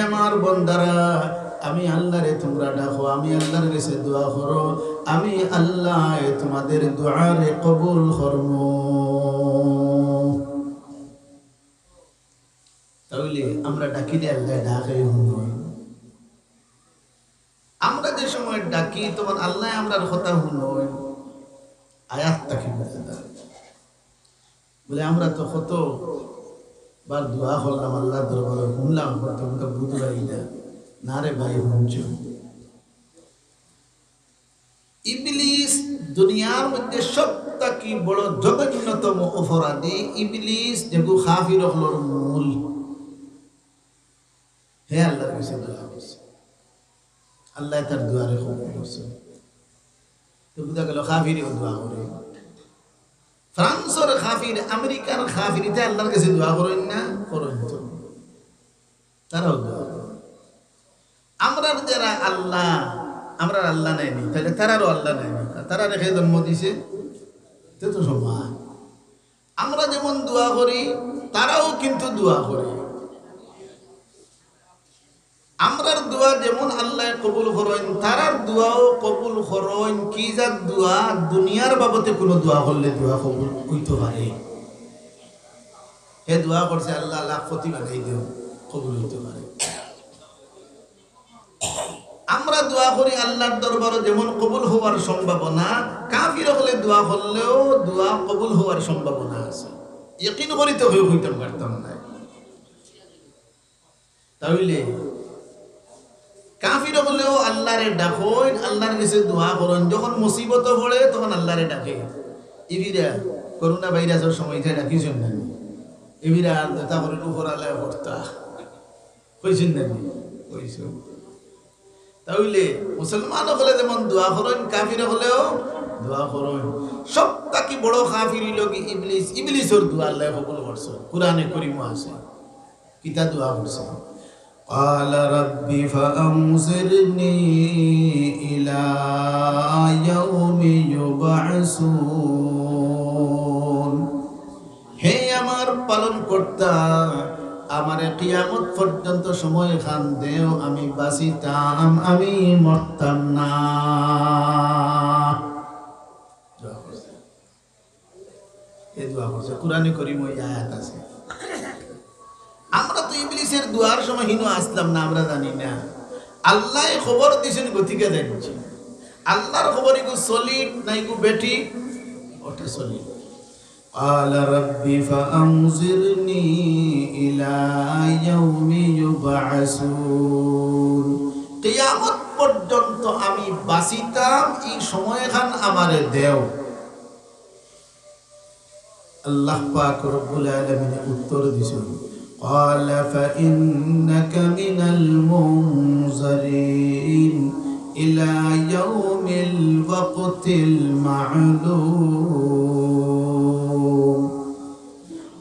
আমার বন্দারা আমি আল্লাহরে তোমরা ডাকো, আমি আল্লাহর কাছে দোয়া করো, আমি আল্লাহ তোমাদের দোয়ারে কবুল করব। তাহলে আমরা ডাকিলে আল্লাহ ডাকে। আমরা যে সময় ডাকি তখন আল্লাহ আমরার কথা শুনই। আয়াত তাকে বলে আমরা তো কত বার দোয়া করলাম আল্লাহ দরবারে, শুনলাম তোমরা বুঝতে পারি না রে ভাই শুনছ। ইবলিস দুনিয়ার মধ্যে সবথেকে বড় জঘন্যতম অপরাধী। ইবলিস যেগু কাফির হলোর মূল। হে আল্লাহর কাছে দোয়া করছে, আল্লাহ তার দোয়ারে কবুল করছে। তো বুঝা গেল কাফিরও দোয়া করে। ফ্রান্সের কাফির, আমেরিকার কাফিরিতে আল্লাহর কাছে দোয়া করেন না? করেন তো, তারাও দোয়া করে। আমরা যারা আল্লাহ, আমরা আল্লাহ নেয়নি, তাহলে তারারও আল্লাহ নেয়নি। তারা রেখে জন্ম দিছে, তো সমান। আমরা যেমন দোয়া করি তারাও কিন্তু দোয়া করে। আমরার দোয়া যেমন আল্লাহ কবুল করেন, তারার দোয়াও কবুল করেন। কি যার দোয়া দুনিয়ার বাবতে কোনো দোয়া করলে দোয়া কবুল হইতে পারে। হে দোয়া করছে আল্লাহ লাখ প্রতি বানাই দিও, কবুল হইতে পারে। আমরা দোয়া করি আল্লাহর দরবারে যেমন কবুল হওয়ার সম্ভাবনা, কাফির হলে দোয়া করলেও দোয়া কবুল হওয়ার সম্ভাবনা আছে। ইয়াকিন করি তো হইতে পারতাম না। তাহলে কাফির হলেও আল্লাহরে ডাকেন, আল্লাহর কাছে দোয়া করেন। যখন মুসিবত পড়ে তখন আল্লাহরে ডাকে। ইবিরা করোনা ভাইরাসের সময় ডাকিছেন না? ইবিরা তা করে উপর আল্লাহ ভর্তা কইছেন না? কইছেন। তাহলে মুসলমান হলে যেমন দোয়া করেন, কাফির হলেও দোয়া করেন। সবথেকে বড় কাফির হইল কি ইবলিস। ইবলিসের দোয়া আল্লাহ কবুল করছে। কুরআনে কারীমে আছে, কিতা দোয়া করছে? قال رب فأنظرني إلى يوم يبعثون। হে আমার পালন কর্তা, আমারে কিয়ামত পর্যন্ত সময় খান দেও, আমি বাঁচিতাম, আমি মরতাম না। এই দোয়া করছে, কুরআনে কারীমে আয়াত আছে। আমরা তো ইবলিসের দুয়ার সময় হিনো আসলাম না, আমরা জানি না। আল্লাহ খবর দিয়েছেন, গতিকে দেখছি আল্লাহর খবর ইগু সলিড না ইগু বেটি, ওটা সলিড। قال رب فأنظرني إلى يوم يبعثون। কিয়ামত পর্যন্ত আমি বাঁচিতাম, এই সময়খান আমারে দেও। আল্লাহ পাক রব্বুল আলামিন উত্তর দিয়েছেন, قال فإنك من المنظرين إلى يوم الوقت المعلوم।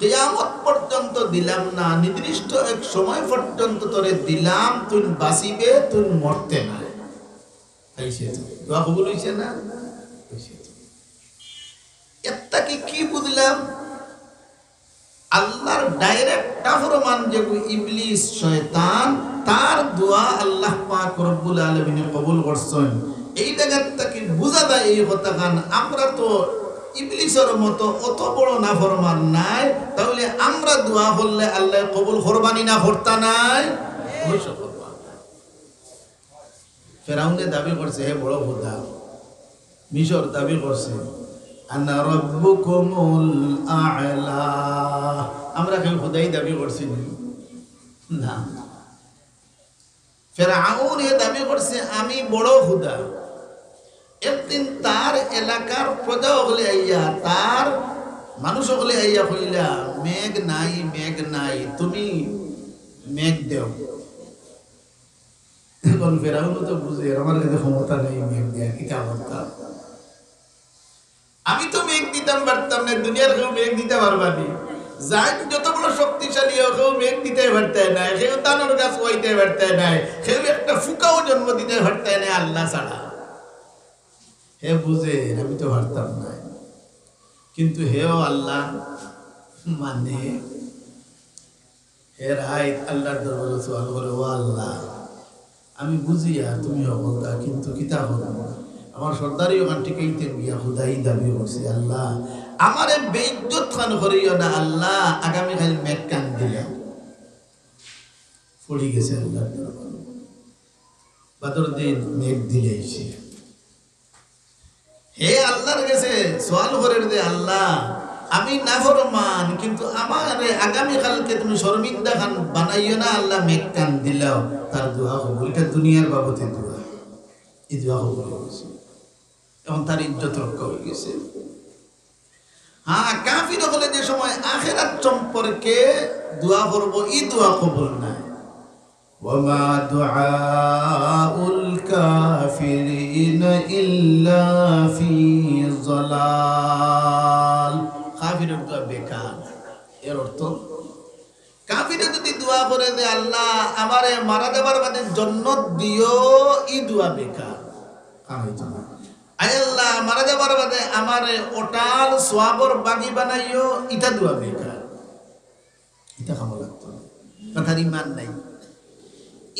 কিয়ামত পর্যন্ত দিলাম না, নির্দিষ্ট এক সময় পর্যন্ত তোরে দিলাম, তুই বাঁচিবে, তুই মরতে না। তাইছে তো দোয়া কবুল হইছে না? এটা কি বুঝলাম? আল্লাহর ডাইরেক্ট ফরমান যে ইবলিস শয়তান, তার দোয়া আল্লাহ পাক রব্বুল আলামিন কবুল করছেন। এই জায়গাটা কি বুঝা যায় এই কথা কান? আমরা তো ইবলিসের মতো অত বড় নাফরমান নাই, তাহলে আমরা দোয়া করলে আল্লাহ কবুল করবানি না? করতা নাই? অবশ্যই করবা। ফেরাউনে দাবি করছে হে বড় খোদা, মিশর দাবি করছে আনা রাব্বুকুমুল আ'লা। আমরা কেউ খোদাই দাবি করছি না। ফেরাউন এ দাবি করছে আমি বড় খোদা। একদিন তার এলাকার প্রজা হলে আইয়া, তার মানুষ হলে আইয়া কইলা মেঘ নাই, মেঘ নাই, তুমি মেঘ দেও। এখন ফেরাউন তো বুঝে আমার কাছে ক্ষমতা নেই মেঘ দেওয়ার, কি ক্ষমতা? আমি তো মেঘ দিতাম পারতাম না, দুনিয়ার কেউ মেঘ দিতে পারবানি। যাই যত বড় শক্তিশালী হোক, কেউ মেঘ দিতে পারতে নাই, কেউ দানোর গাছ ওইতে পারতে নাই, কেউ একটা ফুকাও জন্ম দিতে পারতে নাই আল্লাহ ছাড়া। হে বুঝে আমি তো পারতাম না, কিন্তু হেও আল্লাহ মানে হে রাইত আল্লাহর দরবারে সওয়াল করে, ও আল্লাহ আমি বুঝিয়া তুমি বলতা, কিন্তু কিতা হল আমার সর্দারি ওখান টিকাইতে গিয়া খুদাই দাবি করছি, আল্লাহ আমারে বেইজ্জত খান করিও না আল্লাহ, আগামীকাল মেঘ কান দিলাম পড়ি গেছে আল্লাহর দরবারে। বাদর দিন মেঘ দিলেইছে, হে আল্লাহর কাছে সওয়াল করে দে, আল্লাহ আমি নাফরমান, কিন্তু আমার আগামীকালকে তুমি শর্মিন্দা খান বানাইও না আল্লাহ, মেঘ কান দিলাও। তার দোয়া কবুল, এটা দুনিয়ার বাবতে দোয়া, এই দোয়া কবুল হয়েছে। এখন তার ইজ্জত রক্ষা হয়ে গেছে। হ্যাঁ, কাফির হলে যে সময় আখিরাত সম্পর্কে দোয়া করবো, এই দোয়া কবুল নাই। وما دعاء الكافرين إلا في ضلال। কাফিরের দোয়া বেকার। এর অর্থ কাফিরে যদি দোয়া করে যে আল্লাহ আমারে মারা দেবার বাদে জান্নাত দিও, এই দোয়া বেকার। আল্লাহ মারা যাবার বাদে আমারে অটাল সোয়াবর বাগি বানাইও, এটা দোয়া বেকার। এটা খামো লাগতো, কথার ইমান নাই।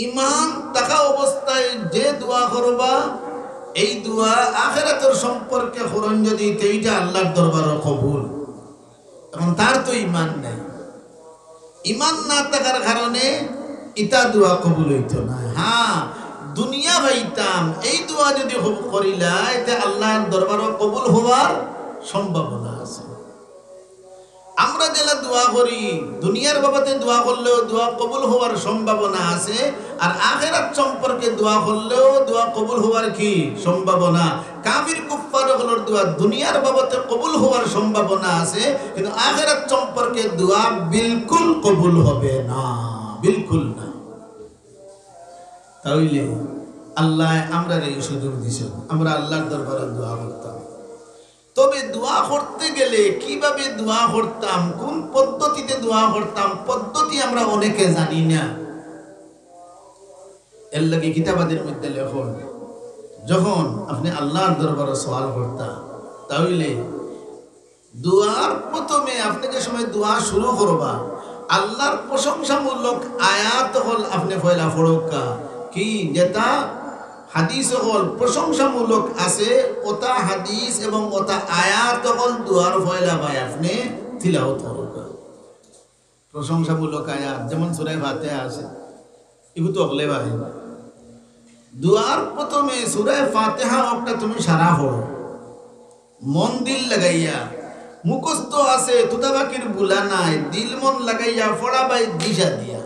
ইমান থাকা অবস্থায় যে দোয়া করবা, এই দোয়া আখিরাতের সম্পর্কে করন যদি, এইটা আল্লাহর দরবারে কবুল। এখন তার তো ইমান নাই, ইমান না থাকার কারণে ইটা দোয়া কবুল হইতো না। হ্যাঁ, দুনিয়া পাইতাম, এই দোয়া যদি করিলা এতে আল্লাহর দরবারে কবুল হওয়ার সম্ভাবনা আছে। আমরা যেটা দোয়া করি দুনিয়ার বাবদে দোয়া করলেও দোয়া কবুল হওয়ার সম্ভাবনা আছে, আর আখিরাত সম্পর্কে দোয়া করলেও দোয়া কবুল হওয়ার কি সম্ভাবনা। কাফির কুফফারগুলোর দোয়া দুনিয়ার বাবদে কবুল হওয়ার সম্ভাবনা আছে, কিন্তু আখিরাত সম্পর্কে দোয়া বিলকুল কবুল হবে না, বিলকুল না। তাহলে আল্লাহ আমরা এই সুযোগ দিয়েছেন, আমরা আল্লাহর দরবারে দোয়া করতাম। তবে দোয়া করতে গেলে কিভাবে দোয়া করতাম, কোন পদ্ধতিতে দোয়া করতাম, পদ্ধতি আমরা অনেকে জানি না। এর লাগে কিতাবাদের মধ্যে লেখন, যখন আপনি আল্লাহর দরবারে সওয়াল করতাম, তাহলে দোয়ার প্রথমে আপনি যে সময় দোয়া শুরু করবা, আল্লাহর প্রশংসামূলক আয়াত হল আপনি পয়লা পড়কা, কি যেটা হাদিস হল প্রশংসামূলক আছে, ওটা হাদিস এবং ওটা আয়াত হল দোয়ার পয়লা ভাই আপনি তিলাওয়াত করবেন। প্রশংসামূলক আয়াত যেমন সূরা ফাতিহা আছে, এগুলো তো হলে ভাই দোয়ার প্রথমে সূরা ফাতিহা একটা তুমি সারা পড়ো, মন দিল লাগাইয়া, মুখস্থ আছে তুতাবাকির ভুলা নাই, দিল মন লাগাইয়া পড়া ভাই দিশা দিয়া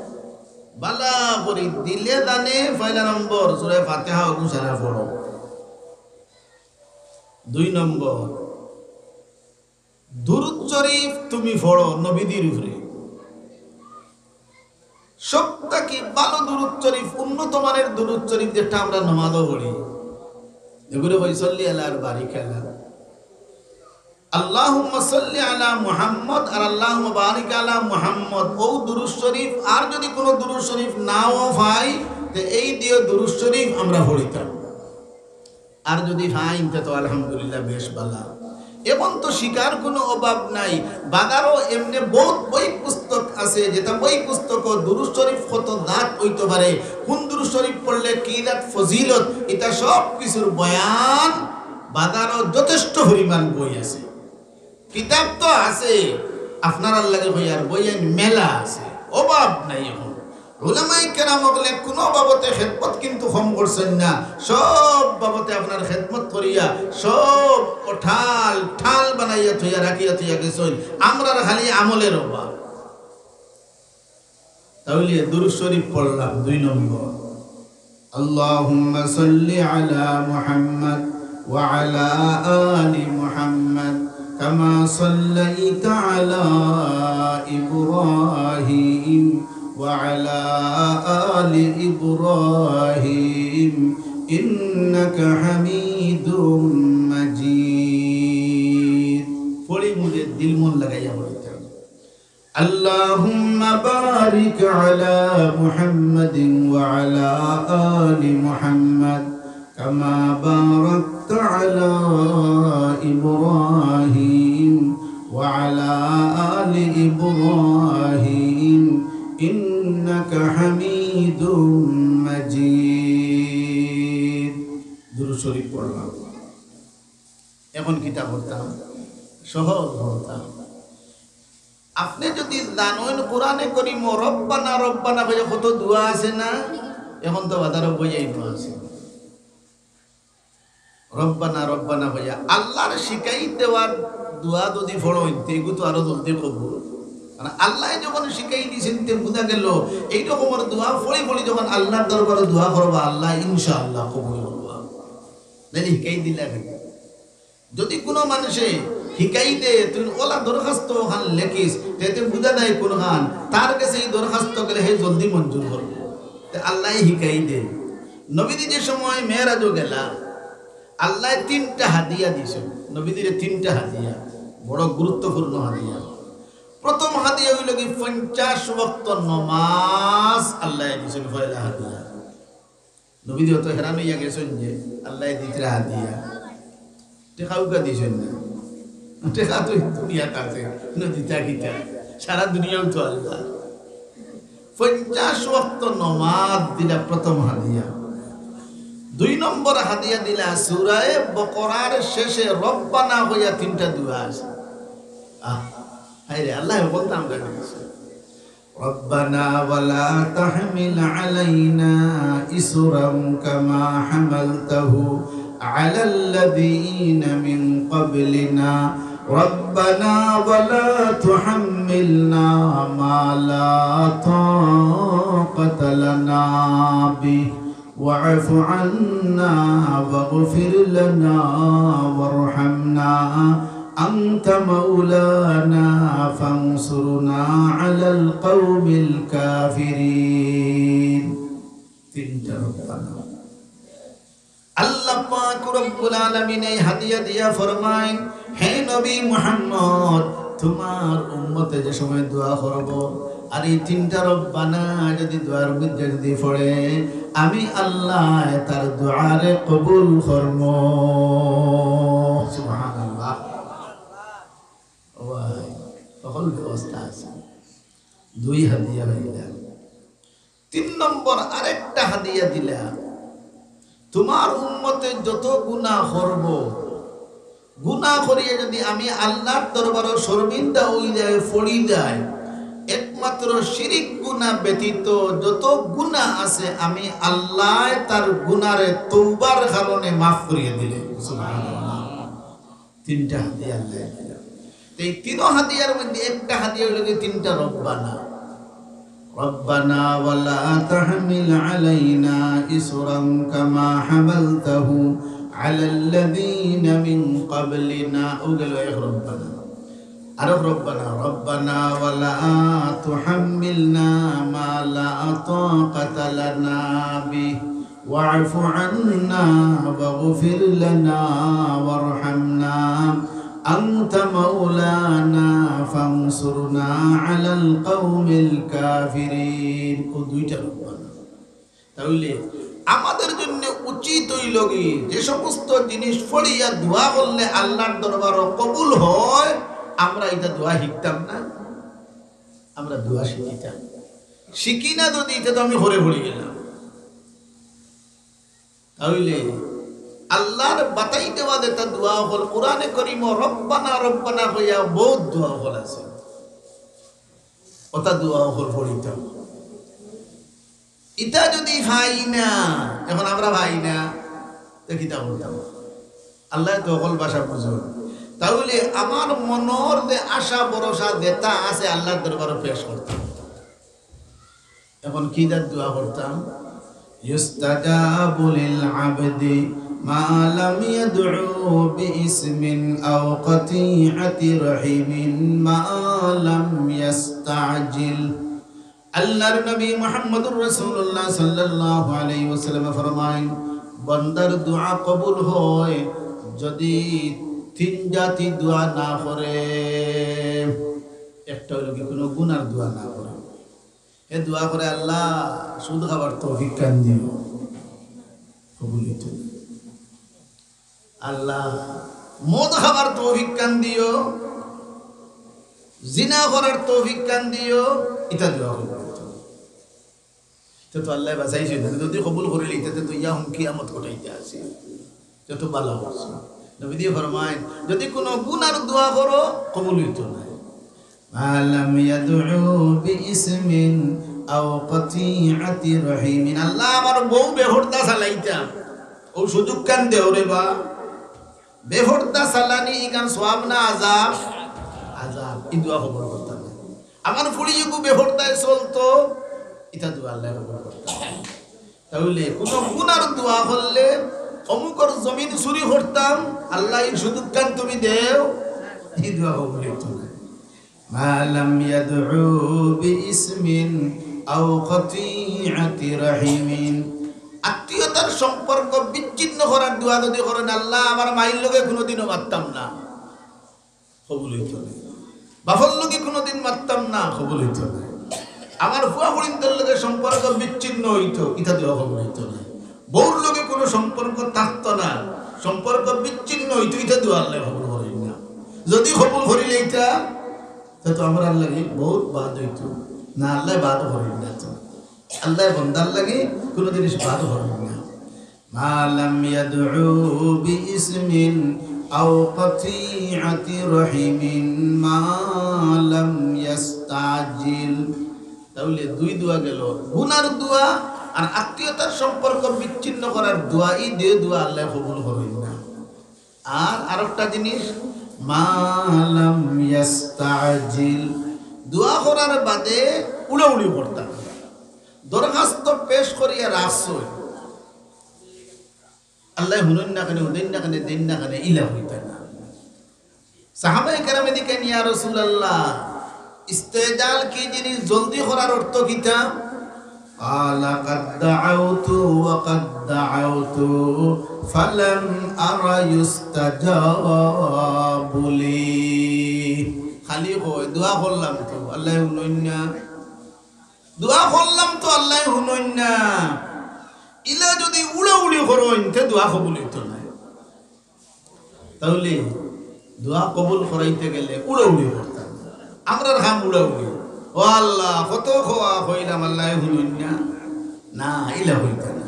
বালা করি দিলে দানে পয়লা নম্বর সূরা ফাতিহা সারা পড়ো। 2 নম্বর দুরূদ শরীফ তুমি পড়ো নবীদের উপরে। সবটা কি ভালো দুরূদ শরীফ, উন্নত মানের দুরূদ শরীফ যেটা আমরা নামাজও পড়ি, এগুলো ভাই সাল্লি আলার বারিক আলা, আল্লাহুম্মা সাল্লি আলা মুহাম্মদ আর আল্লাহুম্মা বারিক আলা মুহাম্মদ। ও দুরূদ শরীফ, আর যদি কোনো দুরূদ শরীফ নাও পাই তে এই দিয়ে দুরূদ শরীফ আমরা পড়িতাম, আর যদি পাই তো আলহামদুলিল্লাহ বেশ ভালো। এবং তো শিকার কোনো অভাব নাই, বাজারও এমনি বহুত বই পুস্তক আছে, যেটা বই পুস্তক দুরূদ শরীফ কত দাঁত হইতে পারে, কোন দুরূদ শরীফ পড়লে কি দাঁত ফজিলত, এটা সব কিছুর বয়ান বাজারও যথেষ্ট পরিমাণ বই আছে। কিতাব তো আছে আপনার লাগে বই, আর বই মেলা আছে, অভাব নাই। এখন উলামায়ে কেরাম বলে কোনো বাবতে খেদমত কিন্তু কম করছেন না, সব বাবতে আপনার খেদমত করিয়া সব ঠাল ঠাল বানাইয়া থইয়া রাখিয়া থইয়া গেছেন, আমরা খালি আমলের অভাব। তাহলে দুরূদ শরীফ পড়লাম 2 নম্বর, আল্লাহুম্মা সাল্লি আলা মুহাম্মদ ওয়া আলা আলি মুহাম্মদ কামা সাল্লাইতা আলা ইব্রাহিম ওয়া আলা আলি ইব্রাহিম ইন্নাকা হামিদুম মাজিদ। পড়ি মুঝে দিল মন লাগাইয়া বলতে, আল্লাহুম্মা বারিক আলা মুহাম্মাদিন ওয়া আলা আলি মুহাম্মদ কামা বারাকতা আলা ইব্রাহিম ওয়া আলা আলি ইব্রাহিম ইন্নাকা হামিদুম মাজিদ। দুরূদ শরীফ পড়লাম। এখন কিতাব পড়তাম, সহজ পড়তাম। আপনি যদি জানেন কোরআনে করিম রব্বানা রব্বানা কইয়া কত দোয়া আছে না, এখন তো বাজার বইয়াই দোয়া আছে। রব্বানা রব্বানা কইয়া আল্লাহর শিখাই দেওয়ার দোয়া যদি পড়েন তেগু তো আরো জলদি কবুল। মানে আল্লাহ যখন শিখাই দিয়েছেন তে বুঝা গেল এই রকমের দোয়া পড়ি পড়ি যখন আল্লাহর দরবারে দোয়া করবা আল্লাহ ইনশাআল্লাহ কবুল করবা। যদি শিখাই দিলা যদি কোনো মানুষে শিখাই দে তুই ওলা দরখাস্ত ওখান লেখিস তেতে বুঝা দেয় কোন খান তার কাছে এই দরখাস্ত গেলে হে জলদি মঞ্জুর করবো। আল্লাহ শিখাই দে। নবীদি যে সময় মেয়েরাজও গেলা আল্লাহ 3টা হাদিয়া দিয়েছে নবীদের, 3টা হাদিয়া বড় গুরুত্বপূর্ণ হাদিয়া। প্রথম হাদিয়া হইল কি 50 ওয়াক্ত নামাজ আল্লাহ দিয়েছেন পয়লা হাদিয়া। নবীদি তো হেরান হইয়া গেছেন যে আল্লাহ দিতে হাদিয়া টেকাউকা দিয়েছেন না, টেকা তো দুনিয়াতে আছে নদীটা গীতা সারা দুনিয়াও তো আল্লাহ। 50 ওয়াক্ত নামাজ দিলা প্রথম হাদিয়া। 2 নম্বর হাদিয়া দিলা সূরা বকরার শেষে রব্বানা হইয়া 3টা দোয়া আছে। হায়রে আল্লাহ বলতাম গাইছে রব্বানা ওয়ালা তাহমিল আলাইনা ইসরাম কামা হামালতাহু আলাল্লাযীনা মিন ক্বাবলিনা রব্বানা ওয়ালা তুহাম্মিলনা মা লা তাকাতা লানা বিহি واعف عنا واغفر لنا وارحمنا أنت مولانا فانصرنا على القوم الكافرين। 3টা রব্বানা। আল্লাহ পাক রব্বুল আলামিন এই হাদিয়া দিয়া ফরমায় হে নবী মুহাম্মদ তোমার উম্মতে যে সময় দোয়া করব আর এই 3টা রব্বানা যদি দোয়ার মধ্যে যদি পড়ে আমি আল্লাহ তার দোয়ারে কবুল করব। সুবহানাল্লাহ। ওয়াই সকল ব্যবস্থা আছে। 2 হাদিয়া হইলা। 3 নম্বর আরেকটা হাদিয়া দিলা তোমার উম্মতে যত গুনাহ করব গুনাহ করিয়ে যদি আমি আল্লাহর দরবারে শর্মিন্দা হই যায় ফড়ি যায় একমাত্র শিরিক গুনাহ ব্যতীত যত গুনাহ আছে আমি আল্লাহ তার গুনারে তওবার কারণে maaf করিয়ে দিলেন। সুবহানাল্লাহ। 3টা হাদিয়া আল্লাহ দিলেন। এই 3 হাদিয়ার মধ্যে একটা হাদিয়া হলো 3টা রব্বানা। রব্বানা ওয়ালা তাহমিল আলাইনা ইসরাম কামা হামালতাহু আলাল্লাযীনা মিন ক্বাবলিনা ওগুলো এক রব্বানা। আর রব্বানা রব্বানা ওয়ালা তুহাম্মিলনা মা লা তাকাতা লানা বিহি ওয়া'ফু আন্না ওয়াগফির লানা ওয়ারহামনা আনতা মাওলানা ফানসুরনা আলাল কওমিল কাফিরিন। ও 2টা রব্বানা। তাহলে আমাদের জন্য উচিত হইল কি যে সমস্ত জিনিস পড়িয়া দোয়া করলে আল্লাহর দরবারে কবুল হয় আমরা এটা দোয়া শিখতাম না, আমরা দোয়া শিখিতাম। শিখি না যদি এটা তো আমি হরে ভরে গেলাম। তাহলে আল্লাহর বাতাই দেওয়া যেটা দোয়া হল কোরআনে করিম রব্বানা রব্বানা হইয়া বহুত দোয়া হল আছে, ওটা দোয়া হল পড়িতাম। এটা যদি ভাই না এখন আমরা ভাই না দেখিতা বলতাম আল্লাহ তো অকল ভাষা বুঝো। তাহলে আমার মনের যে আশা ভরসা যেটা আছে আল্লাহর দরবারে পেশ করতাম। এখন কি দোয়া করতাম ইস্তাজাবু লিল আবদি মা লাম ইয়াদউ বিইসমিন আও কাতিআতি রাহিমিন মা লাম ইস্তাজিল। আল্লাহর নবী মুহাম্মদুর রাসূলুল্লাহ সাল্লাল্লাহু আলাইহি ওয়াসাল্লাম ফরমায় বান্দার দোয়া কবুল হয় যদি 3 জাতি দোয়া না করে। একটা হলো কি কোনো গুনার দোয়া না করে, এ দোয়া করে আল্লাহ সুদ খাবার তৌফিক দান দিও কবুলিত, আল্লাহ মদ খাবার তৌফিক দান দিও, জিনা করার তৌফিক দান দিও, এটা দোয়া করবে। তো আল্লাহ বাঁচাইছে না, যদি কবুল করে লইতে তো ইয়া হুম কিয়ামত ঘটাইতে আসে যত ভালো হচ্ছে। নবী দিয়ে ফরমায় যদি কোনো গুনার দোয়া করো কবুল হইতো না। মালাম ইয়াদউ বিইসমিন আও কাতিআতি রহিমিন, আল্লাহ আমার বউ বেহরদা চালাইতাম ও সুযোগ কান দেও রে বা বেহরদা চালানি ইকান সওয়াব না আযাব? আযাব। এই দোয়া কবুল করতাম। আমার ফুড়িয়েকু বেহরদায় চলতো, এটা দোয়া আল্লাহ কবুল করতাম। তাহলে কোন গুনার দোয়া করলে অমুকর জমিন চুরি করতাম, আল্লাহ এই সুযোগ কান তুমি দেও, এই দোয়া কবুল হইতো না। মালাম ইয়াদউ বিইসমিন আও কাতিআতি রহিমিন, আত্মীয়তার সম্পর্ক বিচ্ছিন্ন করার দোয়া যদি করেন, আল্লাহ আমার মায়ের লগে কোনোদিনও মারতাম না, কবুল হইতো না। বাবার লগে কোনোদিন মারতাম না, কবুল হইতো না। আমার ফুয়া ফুড়িনদের লগে সম্পর্ক বিচ্ছিন্ন হইতো, এটা দোয়া কবুল হইতো না। বউর লগে কোনো সম্পর্ক থাকতো না, সম্পর্ক বিচ্ছিন্ন হইতো, এটা দোয়া আল্লাহ কবুল করেন না। যদি কবুল করিলে এটা তো আমার আল্লাহ বহুত বাদ হইতো না, আল্লাহ বাদ করেন না। তো আল্লাহ বন্দার লাগে কোনো জিনিস বাদ করেন না। মালাম ইয়াদউ বিইসমিন আও কাতিআতি রহিমিন মালাম ইস্তাজিল। তাহলে দুই দোয়া গেল, গুনার দোয়া আর আত্মীয়তার সম্পর্ক বিচ্ছিন্ন করার দোয়া, এই দুই দোয়া আল্লাহ কবুল করেন না। আর আরেকটা জিনিস মালাম ইস্তাজিল, দোয়া করার বাদে উড়াউড়ি করতাম, দরখাস্ত পেশ করিয়া রাখছো, আল্লাহ হুনুন না কেন, উদিন না কেন, দিন না কেন, ইলা হইতে না। সাহাবায়ে কেরামে দিকেন ইয়া রাসূলুল্লাহ ইস্তেজাল কি জিনিস, জলদি করার অর্থ কিতা? আলা কাদ দাআউতু ওয়া কাদ দাআউতু ফালাম আরা ইস্তাজাবু লি, খালি কই দোয়া করলাম তো আল্লাহ হুনুন না, দোয়া করলাম তো আল্লাহ হুনুন না, ইলা যদি উড়াউড়ি করেন তে দোয়া কবুল হইতো না। তাহলে দোয়া কবুল করাইতে গেলে উড়াউড়ি করতাম, আমরা হাম উড়াউড়ি, ও আল্লাহ কত খোয়া হইলাম আল্লাহ হুনুন না, না ইলা হইতো না।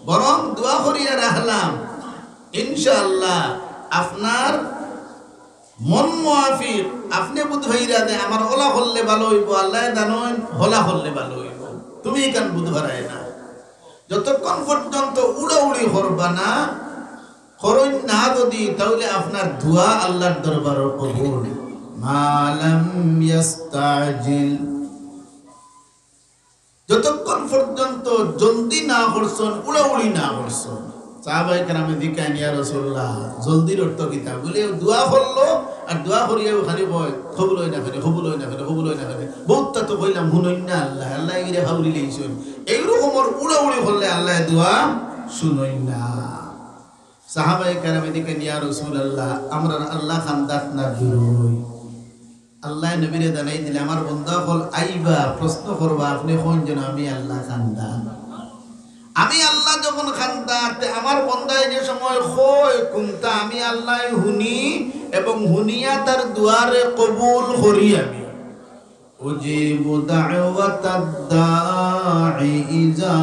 বরং দোয়া করিয়া রাখলাম, ইনশাআল্লাহ আপনার মন মুআফিক, আপনি বুধ হইরা দে আমার ওলা করলে ভালো হইব, আল্লাহ জানেন হলা করলে ভালো হইব, তুমি কেন বুধ হারায় না। যতক্ষণ পর্যন্ত উড়াউড়ি করবা না, করুন না যদি, তাহলে আপনার দোয়া আল্লাহর দরবারে কবুল। মালাম ইস্তাজিল, যতক্ষণ পর্যন্ত জলদি না করছেন, উড়াউড়ি না করছেন। সাহাবায়ে কেরামে দিকেন ইয়া রাসূলুল্লাহ জলদির অর্থ কিতা? বলে দোয়া করলো আর দোয়া করিয়া খালি বয় কবুল হয় না, খালি কবুল হয় না, খালি কবুল হয় না, খালি বহুতটা তো কইলাম হুনই না আল্লাহ, আল্লাহ ইরে হাউলি লইছেন, এইরকমের উড়াউড়ি করলে আল্লাহ দোয়া শুনই না। সাহাবায়ে কেরামে দিকেন ইয়া রাসূলুল্লাহ আমরা আল্লাহ খান্দাত না বিরই, আল্লাহ নবীরে জানাই দিলে আমার বন্ধা হল আইবা প্রশ্ন করবা, আপনি কোন যেন আমি আল্লাহ খান্দা, আমি আল্লাহ যখন খান্দাতে আমার বন্দায় যে সময় কয় কুনতা, আমি আল্লাহ হুনি এবং হুনিয়া তার দুয়ারে কবুল করি। আমি উজিবু দাওয়াতাদ দাঈ ইজা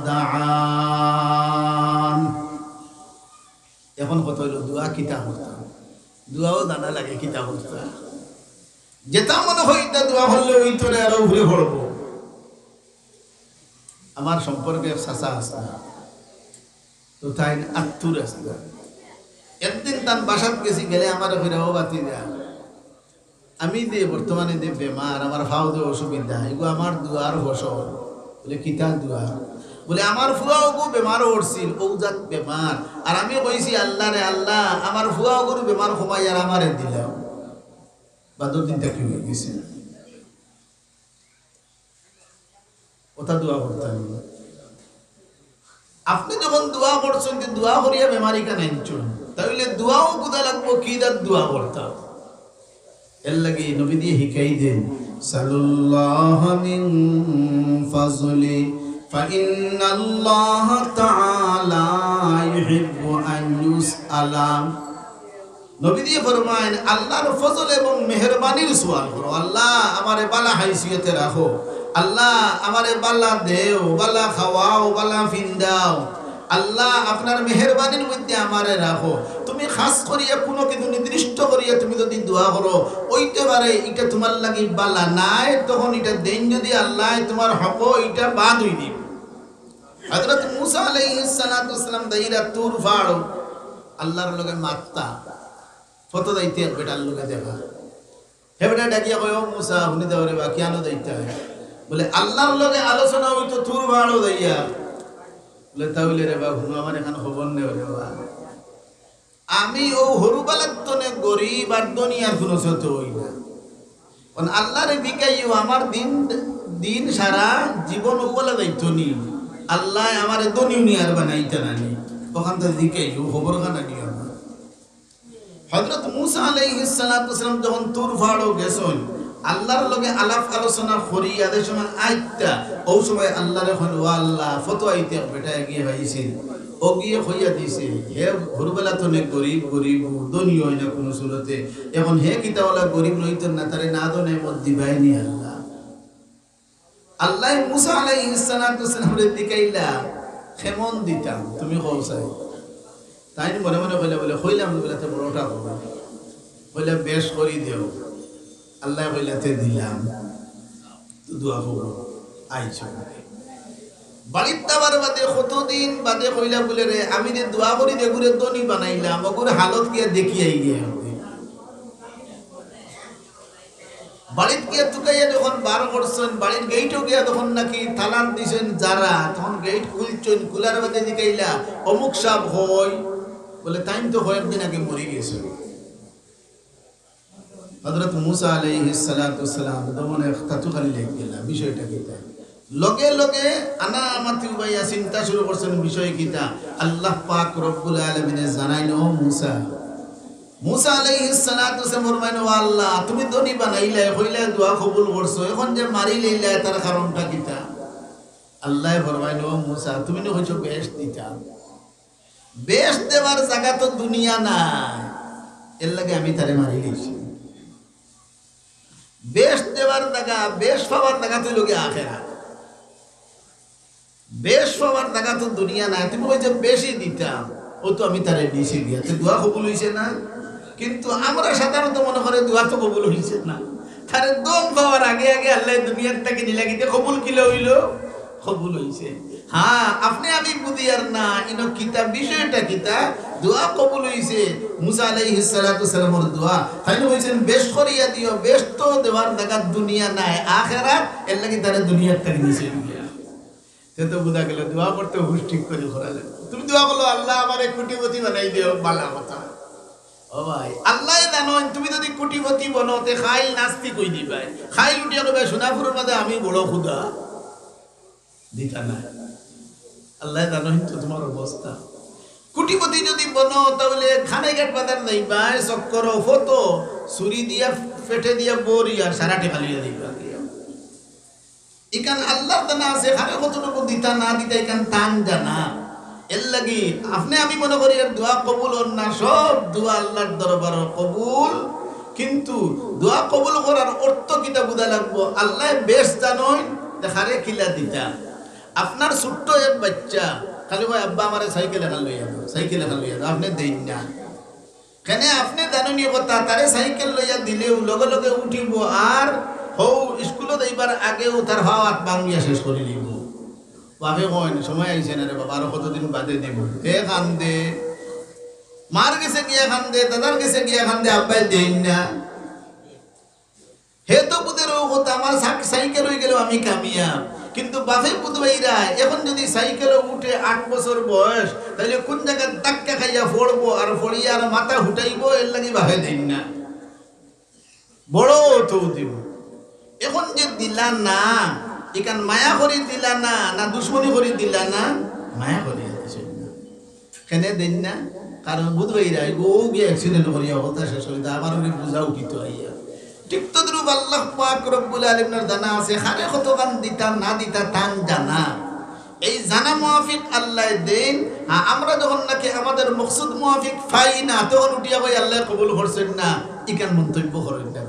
দাআন। এখন কত হইল দোয়া কিতা করতাম, দোয়াও জানা লাগে কিতা করতাম, যেটা মনে হইতা দোয়া করলে ওই তোরে আরো ঘুরে পড়বো। আমার সম্পর্কে চাচা আছে তো তাই আত্মুর আছে, একদিন তার বাসাত গেছি, গেলে আমার ফিরাও বাতি দেয়া, আমি যে বর্তমানে যে বেমার, আমার ফাও যে অসুবিধা, এগুলো আমার দুয়ার ফসল। বলে কিতার দুয়ার? বলে আমার ফুয়াও গো বেমার উঠছিল, ঔজাত বেমার, আর আমি কইছি আল্লাহ রে আল্লাহ আমার ফুয়াও গরু বেমার কমাই আর আমারে দিলাম, বাদর দিনটা কি হয়ে গেছে, ওটা দোয়া করতেন। আপনি যখন দোয়া করছেন যে দোয়া করিয়া বেমারি কেন আনছেন, তাহলে দোয়াও কোথা লাগবো, কি দার দোয়া করতাম। এর লাগে নবী দিয়ে শিখাই দেন সাল্লাল্লাহ মিন ফাজলি ফাইন্নাল্লাহ তাআলা ইউহিব্বু আন ইউসআলা। নবী দিয়ে ফরমায়েন আল্লাহর ফজল এবং মেহেরবানির সুয়াল করো, আল্লাহ আমারে বালা হাইসিয়তে রাখো, আল্লাহ আমারে বালা দেও, বালা খাওয়াও, বালা ফিন্দাও। আল্লাহ আপনার মেহেরবানির মধ্যে আমারে রাখো। তুমি খাস করিয়া কোনো কিছু নির্দিষ্ট করিয়া তুমি যদি দোয়া করো ওইতে পারে এটা তোমার লাগি বালা নাই, তখন এটা দেন যদি আল্লাহ তোমার হক এটা বাদ হই দিব। হযরত মুসা আলাইহিস সালাতু ওয়াসসালাম দাইরা তুর ফাড় আল্লাহর লগে মাত্তা কত দাইতে বেটার লগে দেখা হে বেটা ডাকিয়া কয় ও মুসা হুনি দাও রে বা কেন দাইতে হয় বলে আল্লাহর লগে আলোচনা হইতো তুর ফাড় দাইয়া বলে তাহলে রে বা হুনো আমার এখানে খবর নেই রে বা আমি ও হরুবালার তনে গরিব আর দুনিয়ার কোনো সত হই না। কারণ আল্লাহরে বিকাইও আমার দিন সারা জীবন ওগুলা দায়িত্ব নি আল্লাহ আমার দুনিয়ার বানাইতে নানি ওখান থেকে দিকাইও খবর খানা নিও না। হযরত মুসা আলাইহিস সালাতু ওয়াসসালাম যখন তুর ফাড়ো গেছেন আল্লাহর লগে আলাপ আলোচনা করিয়া দে সময় আইতা ও সময় আল্লাহর এখন ও আল্লাহ ফতো আইতে বেটা গিয়ে ভাইছেন ও গিয়ে হইয়া দিছে হে ভোরবেলা তো নে গরিব গরিব ধনী হয় না কোনো সুরতে এখন হে কিতাওয়ালা গরিব রইতেন না তারে না দনে মত দিবাইনি আল্লাহ। আল্লাহ মুসা আলাইহিস সালাতু ওয়াসসালামের দিকাইলা কেমন দিতাম তুমি কও চাই তাই মনে মনে কইলা বলে কইলাম বলেতে বড়টা করব কইলা বেশ করি দেও আল্লাহ কইলাতে দিলাম তো দোয়া করব আইছো বাড়ির দাবার বাদে কতদিন বাদে কইলা বলে রে আমি যে দোয়া করি দে ঘুরে দনি বানাইলাম ওগুর হালত কি দেখিয়াই গিয়ে বাড়ির গিয়া তুকাইয়া যখন বার করছেন বাড়ির গেটও গিয়া তখন নাকি তালান দিছেন যারা তখন গেট খুলছেন খুলার বাদে দিকাইলা অমুক সাপ হয় বলে টাইম তো কয়েকদিন আগে মরে গেছে। হযরত মুসা আলাইহিস সালাতু ওয়াসসালাম দমনে তাতু খালি লেগে গেল বিষয়টা কিতা লগে লগে আনা আমাতি ভাইয়া চিন্তা শুরু করছেন বিষয় কিতা আল্লাহ পাক রব্বুল আলামিনে জানাইলো মুসা মুসা আলাইহিস সালাতু ওয়াসসালাম ফরমাইলো আল্লাহ তুমি দনি বানাইলা কইলা দোয়া কবুল করছো এখন যে মারি লইলা তার কারণটা কিতা আল্লাহ ফরমাইলো মুসা তুমি না হইছো বেশ দিতা বেশ দেবার জায়গা তো দুনিয়া না এর লাগে আমি তারে মারি লইছি বেশ দেবার জায়গা বেশ পাওয়ার জায়গা তো লোকে আখেরা বেশ পাওয়ার জায়গা তো দুনিয়া না তুমি কইছো বেশি দিতাম ও তো আমি তারে দিছি দিয়া তো দোয়া কবুল হইছে না কিন্তু আমরা সাধারণত মনে করে দোয়া তো কবুল হইছে না তারে দম পাওয়ার আগে আগে আল্লাহ দুনিয়ার থেকে নিলাগিতে কবুল কিলো হইলো কবুল হইছে। হ্যাঁ আপনি আমি বুঝি আর না ইনো কিতাব বিষয়টা কিতা দোয়া কবুল হইছে মুসা আলাইহিস সালাতু ওয়াসসালামের দোয়া তাইলে হইছেন বেশ করিয়া দিও বেশ তো দেওয়ার জায়গা দুনিয়া নাই আখিরাত এর লাগি তারে দুনিয়ার থেকে নিছে তে তো বুঝা গেল দোয়া করতে হুশ ঠিক করে করা লাগে। তুমি দোয়া করলো আল্লাহ আমারে কোটিপতি বানাই দিও বালা কথা ও ভাই আল্লাহ জানো তুমি যদি কোটিপতি বনো তে খাইল নাস্তি কই দিবাই খাইল উঠিয়া কবে সোনাপুরের মধ্যে আমি বড় খুদা দিতা না আল্লাহ জানো তো তোমার অবস্থা কোটিপতি যদি বনো তাহলে খানে গেট বাজার নাই ভাই চক্কর ফটো ছুরি দিয়া পেটে দিয়া বড়ি আর সারাটে খালিয়া দিবা ইকান আল্লাহ জানা আছে খানে কতটুকু দিতা না দিতা ইকান টান জানা এর লাগি আপনি আমি মনে করি এর দোয়া কবুল হন না সব দোয়া আল্লাহর দরবার কবুল কিন্তু দোয়া কবুল করার অর্থ কিটা বুঝা লাগবো আল্লাহ বেশ জানোই দেখারে কিলা দিতা আপনার ছোট্ট এক বাচ্চা খালি ভাই আব্বা আমারে সাইকেল এখান লইয়া দাও সাইকেল এখান লইয়া দাও আপনি দেন না কেন আপনি জানুনি কথা তারে সাইকেল লইয়া দিলেও লগে লগে উঠিব আর হৌ স্কুলত এইবার আগেও তার হাওয়াত বাংলিয়া শেষ করে নিব বাপে কইন সময় আইছে না রে বাবা আর কতদিন বাদে দেব হে কান্দে মার গেছে গিয়া কান্দে দাদার গেছে গিয়া কান্দে আব্বাই দেন না হে তো বুদের ও কথা আমার সাইকেল হয়ে গেল আমি কামিয়াব কিন্তু বাপে বুধবাইরা এখন যদি সাইকেলে উঠে 8 বছর বয়স তাহলে কোন জায়গায় ধাক্কা খাইয়া পড়বো আর পড়িয়া আর মাথা হুটাইবো এর লাগি বাপে দেন না বড় তো দিব এখন যে দিলা না এখান মায়া করে দিলা না না দুশ্মনী করে দিলা না মায়া করে দিছেন না কেন দেন না কারণ বুধবাইরা ও গিয়ে অ্যাক্সিডেন্ট করিয়া হতা শেষ হইতা আমার ওরে বুঝা উঠিত আইয়া ঠিক তদ্রুপ আল্লাহ পাক রব্বুল আলামিনের জানা আছে খানে কতখান দিতা না দিতা টান জানা এই জানা মুআফিক আল্লাহ দেন আমরা যখন নাকি আমাদের মকসুদ মুআফিক পাই না তখন উঠিয়া ভাই আল্লাহ কবুল করছেন না ইকান মন্তব্য করেন না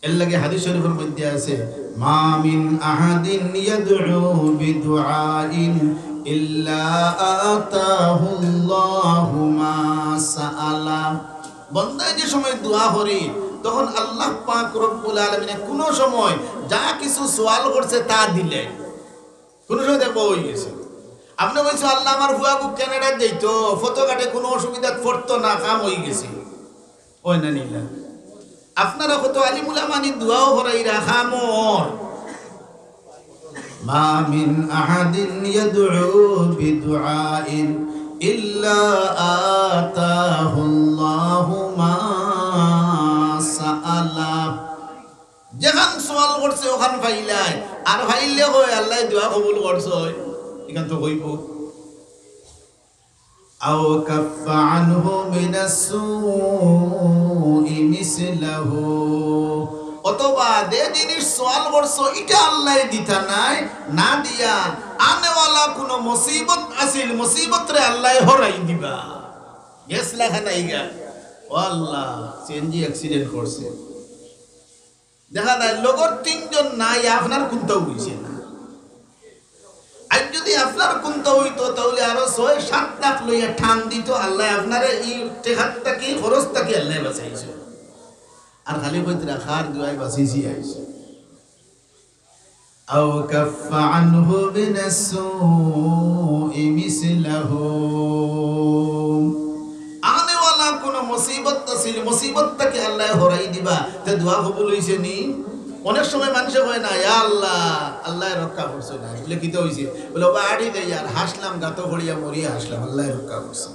এর লাগে হাদিস শরীফের মধ্যে আছে মা মিন আহাদিন ইয়াদউ বিদুআইন ইল্লা আতাহুল্লাহু মা সাআলা। বান্দা যে সময় দোয়া করে তখন আল্লাহ পাক রব্বুল আলামিন কোন সময় যা কিছু সওয়াল করছে তা দিলেন। কোন সময় দেখো হয়ে গেছে আপনি বলছো আল্লাহ আমার ফুয়াবু কানাডা যাইতো ফটোকাটে কোনো অসুবিধা পড়তো না, কাম হয়ে গেছে ওই না নিলা। আপনারা কত আলিমুল আমানি দোয়াও করাই রাখা মর মা মিন আহাদিন ইয়াদউ বিদুআইন ইল্লা আতাহুল্লাহু মা সাআলা। যেখান সওয়াল করছে ওখান পাইলাই, আর পাইলে কই আল্লাহ দোয়া কবুল করছে এখান তো কইব। আও কাফফা আনহু মিনাস সুই মিসলাহু, অথবা যে জিনিস সওয়াল করছো এটা আল্লাহ দিতা নাই, না দিয়া আনেওয়ালা কোন মুসিবত আসিল মুসিবত রে আল্লাহ হরাই দিবা। গ্যাস লাগা নাই গা ও আল্লাহ সিএনজি অ্যাক্সিডেন্ট করছে, দেখা যায় লগর তিনজন নাই, আপনার কোনটাও হইছে না। আর যদি আপনার কোনটা হইতো তাহলে আরো 6-7 লাখ লইয়া ঠান দিত আল্লাহ আপনারে এই টেকারটা কি খরচটা কি আল্লাহ বাঁচাইছে, আর খালি কইতে রাখার দুয়াই বাঁচাইছি আইছে। আও কাফফা আনহু বিনাস সুই মিসলাহু, আনেওয়ালা কোন মুসিবত আছিল মুসিবতটাকে আল্লাহ হরাই দিবা, তে দোয়া কবুল হইছে নি? অনেক সময় মানুষে কয় না ইয়া আল্লাহ আল্লাহ রক্ষা করছে না, বলে কি তো হইছে, বলে বাড়ি দেই আর হাসলাম গাতো ভরিয়া মরিয়া হাসলাম, আল্লাহ রক্ষা করছে।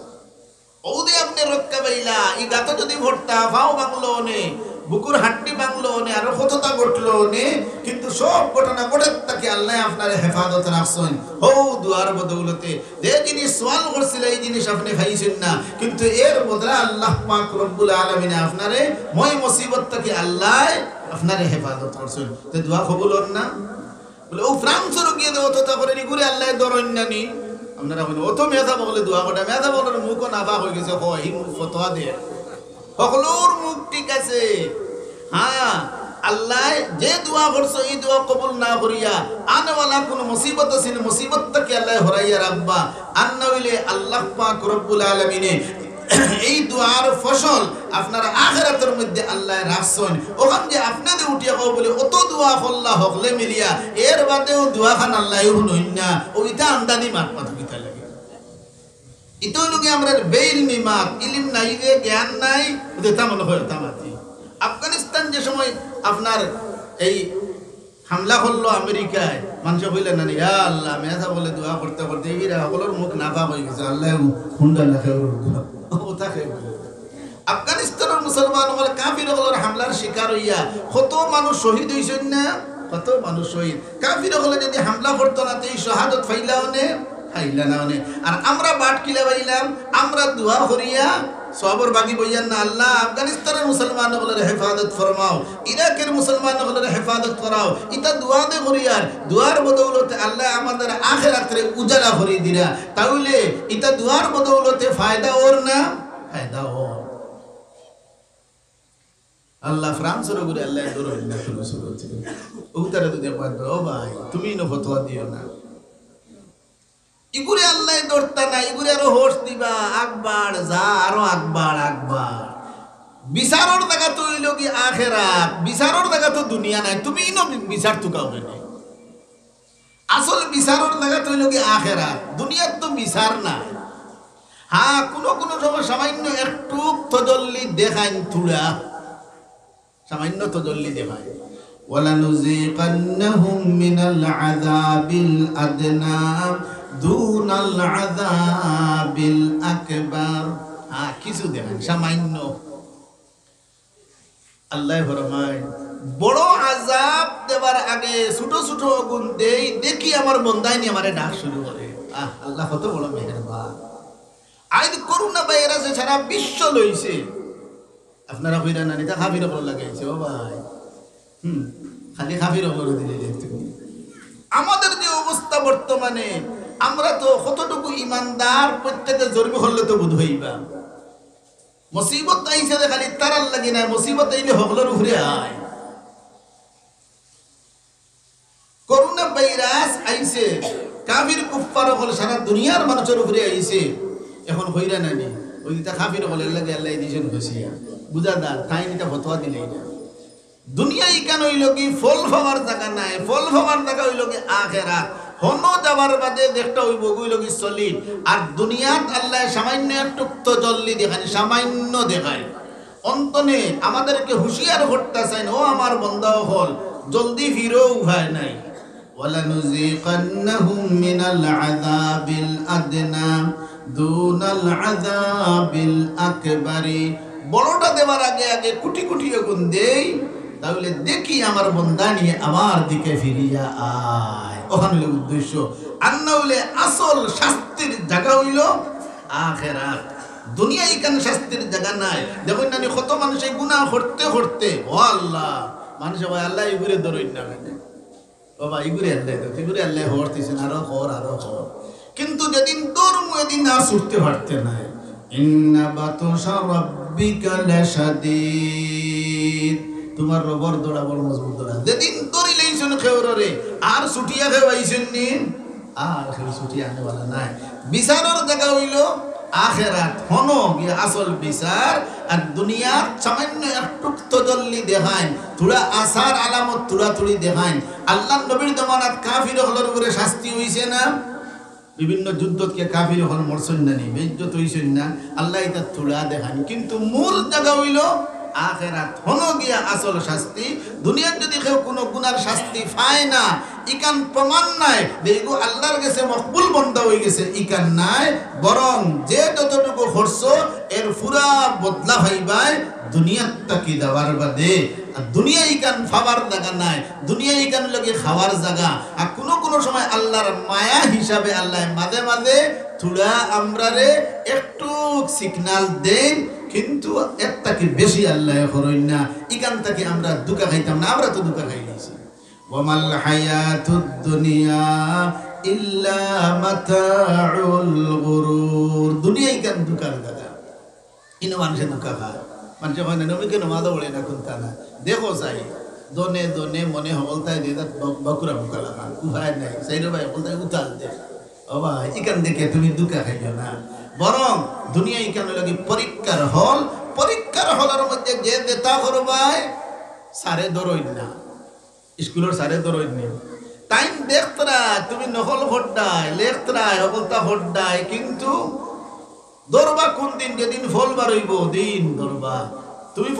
ওদে আপনি রক্ষা পাইলা, এই গাতো যদি ভরতা ফাও বাংলো নে, বুকুর হাড্ডি বাংলো নে, আর কতটা ঘটলো নে, কিন্তু সব ঘটনা ঘটে তাকে আল্লাহ আপনার হেফাজত রাখছেন। ও দুয়ার বদৌলতে যে জিনিস সওয়াল করছিল এই জিনিস আপনি খাইছেন না, কিন্তু এর বদলে আল্লাহ পাক রব্বুল আলামিন আপনারে মই মুসিবত থেকে আল্লাহ আপনারে হেফাজত করছেন, তো দোয়া কবুল হন না? বলে ও ফ্রান্সের গিয়ে দেবো তো তারপরে নিগুরে আল্লাহ দরন্যানি আপনারা বলেন ও তো মেধা বলে দোয়া করে, মেধা বলার মুখও নাফা হয়ে গেছে, হি মুখ ফতোয়া দে সকলোর মুখ ঠিক আছে। হ্যাঁ আল্লাহ যে দোয়া করছো এই দোয়া কবুল না করিয়া আনেওয়ালা কোন মুসিবত আছে মুসিবতটাকে আল্লাহ হরাইয়া রাখবা, আর না হইলে আল্লাহ পাক রব্বুল আলামিনে এই দোয়ার ফসল আপনার আখিরাতের মধ্যে আল্লাহ রাখছেন। ওখান যে আপনাদের উঠিয়া কও বলে অত দোয়া করলা হকলে মিলিয়া এর বাদেও দোয়া খান আল্লাহ শুনইন না, ওইটা আমদানি মাত মাথা কিতা লাগে। ইতো লোকে আমরা বেইলমি মাত, ইলম নাই গে জ্ঞান নাই, ওদের তামল হয় তামাতি। আফগানিস্তান যে সময় আপনার এই হামলা করলো আমেরিকায়, মানুষ বললেন না ইয়া আল্লাহ মেধা বলে দোয়া করতে করতে এরা সকলের মুখ নাফা হয়ে গেছে, আল্লাহ হুন্ডা না খেয়ে আফগানিস্তানের মুসলমান হল কাফির হলের হামলার শিকার হইয়া কত মানুষ শহীদ হইছেন না, কত মানুষ শহীদ। কাফির হলে যদি হামলা করতো না তো এই শাহাদত ফাইলাও নে ফাইলা না নে, আর আমরা বাট কিলা পাইলাম, আমরা দোয়া করিয়া সবর বাকি বইয়ান না আল্লাহ আফগানিস্তানের মুসলমান হলের হেফাজত ফরমাও, ইরাকের মুসলমান হলের হেফাজত করাও, এটা দোয়া দে করিয়ার দোয়ার বদৌলতে আল্লাহ আমাদের আখিরাতে উজালা করে দিরা, তাহলে এটা দোয়ার বদৌলতে ফায়দা ওর না ফায়দা ওর। আল্লাহ ফ্রান্সের উপরে আল্লাহ দরুদ না শুরু শুরু থেকে উতারে তো দেখো ও ভাই তুমি ন ফতোয়া দিও না, ইগুরে আল্লাহ দরতা না, ইগুরে আরো হোস দিবা আকবার যা আরো আকবার আকবার। বিচারর জায়গা তো হইল কি আখিরাত, বিচারর জায়গা তো দুনিয়া নাই, তুমি ন বিচার তো কাউকে নাই। আসল বিচারর জায়গা তো হইল কি আখিরাত, দুনিয়ার তো বিচার না। হ্যাঁ কোন কোন সময় সামান্য একটু তজল্লি দেখাইন, থুড়া সামান্য তজল্লি দেখায়। ওয়ালানুযীকান্নাহুম মিনাল আযাবিল আদনা দুনাল আযাবিল আকবার। হ্যাঁ কিছু দেখান সামান্য। আল্লাহ ফরমায় বড় আযাব দেবার আগে ছোট ছোট গুণ দেই, দেখি আমার বন্দাই নি আমারে ডাক শুরু করে। আল্লাহ কত বড় মেহেরবান। আজ করোনা ভাইরাসে সারা বিশ্ব লইছে, আপনারা কইরা না এটা খাবির ওপর লাগাইছে ও ভাই, খালি খাবির ওপর দিলে তুমি। আমাদের যে অবস্থা বর্তমানে, আমরা তো কতটুকু ইমানদার প্রত্যেকে জরুরি হলে তো বুধ হইবা। মুসিবত আইছে খালি তারার লাগি না, মুসিবত আইলে হকলের উপরে আয়। আইছে কাফির কুফফার হল সারা দুনিয়ার মানুষের উপরে আইছে এখন হইরা নানি ওই দিতা কাফির হলের লাগে আল্লাহ দিছেন খুশিয়া বুঝাদার তাই নিটা ফতোয়া দিলে না দুনিয়া ইকান হইল কি ফল পাওয়ার জায়গা নাই ফল পাওয়ার জায়গা হইল কি আখিরাত হনো যাবার বাদে দেখটা হইব হইল কি সলিড আর দুনিয়াত আল্লাহ সামান্য একটু তজল্লি দেখায় সামান্য দেখায় অন্তনে আমাদেরকে হুঁশিয়ার করতে চাই ও আমার বান্দা হল জলদি ফিরো উপায় নাই ওয়ালানুযিকান্নাহুম মিনাল আযাবিল আদনা দুনাল আযাবিল আকবারি বড়টা দেবার আগে আগে কোটি কোটি গুণ দেই তাহলে দেখি আমার বান্দা নিয়ে আমার দিকে ফিরিয়া আয় ওখানে হলো উদ্দেশ্য আর না হইলে আসল শাস্তির জায়গা হইল আখিরাত দুনিয়া এখানে শাস্তির জায়গা নাই দেখুন না কত মানুষ এই গুনাহ করতে করতে ও আল্লাহ মানুষ ভাই আল্লাহ ইগুরে ধরুন না বাবা ইগুরে আল্লাহ হরতেছেন আরো হর কিন্তু যেদিন ধর্ম এদিন আর ছুটতে পারতে নাই ইন্না বাতুশা রাব্বিকা লাশাদীদ তোমার রবর দৌড়া বড় মজবুত দৌড়া যেদিন দৌড়ি লাইছেন খেওরে আর ছুটিয়া খেওয়াইছেন নি আর সেই ছুটিয়া আনেওয়ালা নাই বিচারের জায়গা হইল আখিরাত হনো গিয়ে আসল বিচার আর দুনিয়ার সামান্য একটু তজল্লি দেখায় থোড়া আসার আলামত তুড়াতুড়ি দেখায় আল্লাহ নবীর জমানাত কাফির হলের উপরে শাস্তি হইছে না বিভিন্ন যুদ্ধকে কাফির হল মরছেন না নি বেজ্জত হইছেন না আল্লাহ এটা থোড়া দেখান কিন্তু মূল জায়গা হইল আখিরাত হনো গিয়া আসল শাস্তি দুনিয়ার যদি কেউ কোনো গুনার শাস্তি পায় না ইকান প্রমাণ নাই দেখো আল্লাহর কাছে মকবুল বান্দা হয়ে গেছে ইকান নাই বরং যে যতটুকু করছো এর পুরা বদলা পাইবাই দুনিয়ার তাকি দেওয়ার বাদে আর দুনিয়া ইকান খাবার জায়গা নাই দুনিয়া ইকান লাগে খাওয়ার জায়গা আর কোনো সময় আল্লাহর মায়া হিসাবে আল্লাহ মাঝে মাঝে থোড়া আমরারে একটু সিগন্যাল দেন কিন্তু একটাকে বেশি আল্লাহ করেন না ইকান থেকে আমরা দুকা খাইতাম না আমরা তো দুকা খাই নিয়েছি ওয়ামাল হায়াতুদ দুনিয়া ইল্লা মাতাউল গুরুর দুনিয়া ইকান দুকার দাদা ইনো মানুষে দুকা খায় মানুষে হয় না নবীকে নমাদা বলে না কোনটা না দেখো চাই দনে দনে মনে হবলতায় দিয়ে বাকুরা বুকা লাগান উপায় নাই সাইড ভাই বলতায় উতাল দে ও ভাই ইকান দেখে তুমি দুকা খাইও না বরং দুনিয়া ইকান লাগে পরীক্ষার হলের মধ্যে যে দেতা করবাই সারে দরইন না স্কুলের সারে দরইন নি টাইম দেখতরা তুমি নকল হড্ডায় লেখতরায় অবলতা হড্ডায় কিন্তু দরবা কোন দিন যেদিন ফল বারইব দিন দরবা তুমি